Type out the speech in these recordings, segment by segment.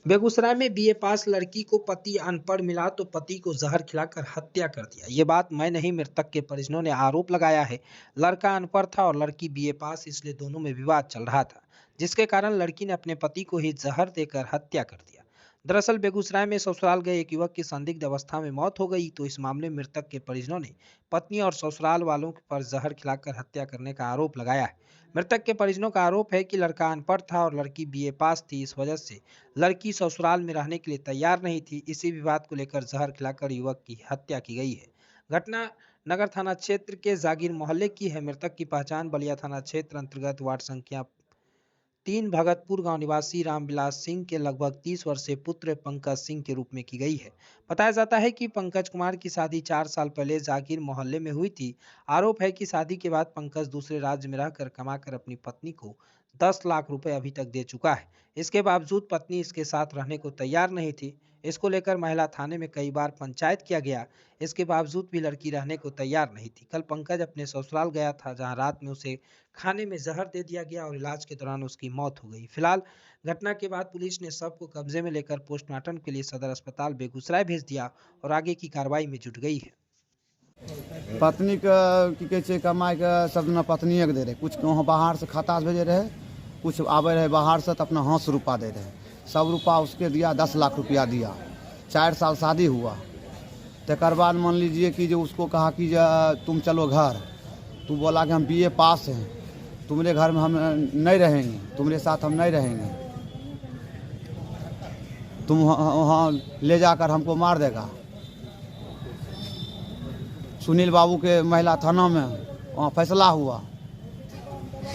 बेगूसराय में बीए पास लड़की को पति अनपढ़ मिला तो पति को जहर खिलाकर हत्या कर दिया। ये बात मैं नहीं, मृतक के परिजनों ने आरोप लगाया है। लड़का अनपढ़ था और लड़की बीए पास, इसलिए दोनों में विवाद चल रहा था, जिसके कारण लड़की ने अपने पति को ही जहर देकर हत्या कर दिया। दरअसल बेगूसराय में ससुराल गए एक युवक की संदिग्ध अवस्था में मौत हो गई, तो इस मामले में मृतक के परिजनों ने पत्नी और ससुराल वालों पर जहर खिलाकर हत्या करने का आरोप लगाया है। मृतक के परिजनों का आरोप है कि लड़का अनपढ़ था और लड़की बीए पास थी, इस वजह से लड़की ससुराल में रहने के लिए तैयार नहीं थी। इसी विवाद को लेकर जहर खिलाकर युवक की हत्या की गई है। घटना नगर थाना क्षेत्र के जागीर मोहल्ले की है। मृतक की पहचान बलिया थाना क्षेत्र अंतर्गत वार्ड संख्या 3 भगतपुर गांव निवासी रामविलास सिंह के लगभग 30 वर्षीय पुत्र पंकज सिंह के रूप में की गई है। बताया जाता है कि पंकज कुमार की शादी 4 साल पहले जागीर मोहल्ले में हुई थी। आरोप है कि शादी के बाद पंकज दूसरे राज्य में रहकर कमाकर अपनी पत्नी को 10 लाख रुपए अभी तक दे चुका है। इसके बावजूद पत्नी इसके साथ रहने को तैयार नहीं थी। इसको लेकर महिला थाने में कई बार पंचायत किया गया, इसके बावजूद भी लड़की रहने को तैयार नहीं थी। कल पंकज अपने ससुराल गया था, जहां रात में उसे खाने में जहर दे दिया गया और इलाज के दौरान उसकी मौत हो गई। फिलहाल घटना के बाद पुलिस ने शव को कब्जे में लेकर पोस्टमार्टम के लिए सदर अस्पताल बेगूसराय भेज दिया और आगे की कार्रवाई में जुट गई है। पत्नी के की कहे कमाई के सब न पत्निए के दे रहे, कुछ वहाँ बाहर से खाता से भेजे रहे, कुछ आवे रहे बाहर से तो अपना हाथ से रुपया दे रहे। सब रुपया उसके दिया, 10 लाख रुपया दिया। 4 साल शादी हुआ। तकर बाद मान लीजिए कि जो उसको कहा कि तुम चलो घर, तू बोला कि हम बीए पास हैं, तुम्हारे घर में हम नहीं रहेंगे, तुम्हारे साथ हम नहीं रहेंगे, तुम वहाँ ले जाकर हमको मार देगा। सुनील बाबू के महिला थाना में वहाँ फैसला हुआ,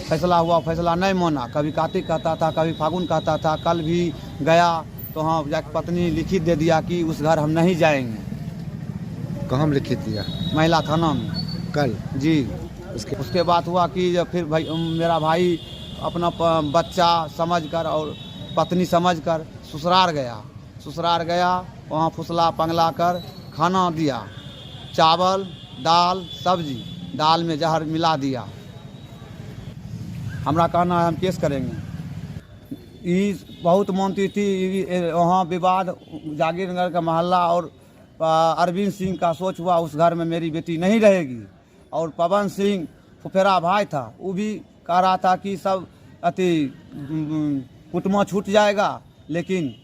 फैसला नहीं माना। कभी कार्तिक कहता था, कभी फागुन कहता था। कल भी गया तो हाँ जाकर पत्नी लिखित दे दिया कि उस घर हम नहीं जाएंगे। कहाँ में लिखित दिया? महिला थाना में कल जी। उसके बाद हुआ कि फिर भाई मेरा भाई अपना बच्चा समझकर और पत्नी समझकर ससुराल गया। वहाँ फुसला पंगला कर खाना दिया, चावल दाल सब्जी, दाल में जहर मिला दिया। हमरा कहना है हम केस करेंगे। ये बहुत मानती थी। वहाँ विवाद जागीर नगर का मोहल्ला और अरविंद सिंह का सोच हुआ उस घर में मेरी बेटी नहीं रहेगी। और पवन सिंह फुफेरा भाई था, वो भी कह रहा था कि सब अति कुटुंब छूट जाएगा, लेकिन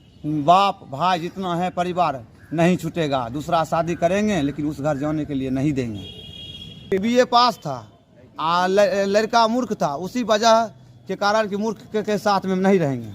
बाप भाई जितना है परिवार नहीं छूटेगा। दूसरा शादी करेंगे लेकिन उस घर जाने के लिए नहीं देंगे। बीए पास था, लड़का मूर्ख था, उसी वजह के कारण कि मूर्ख के साथ में नहीं रहेंगे।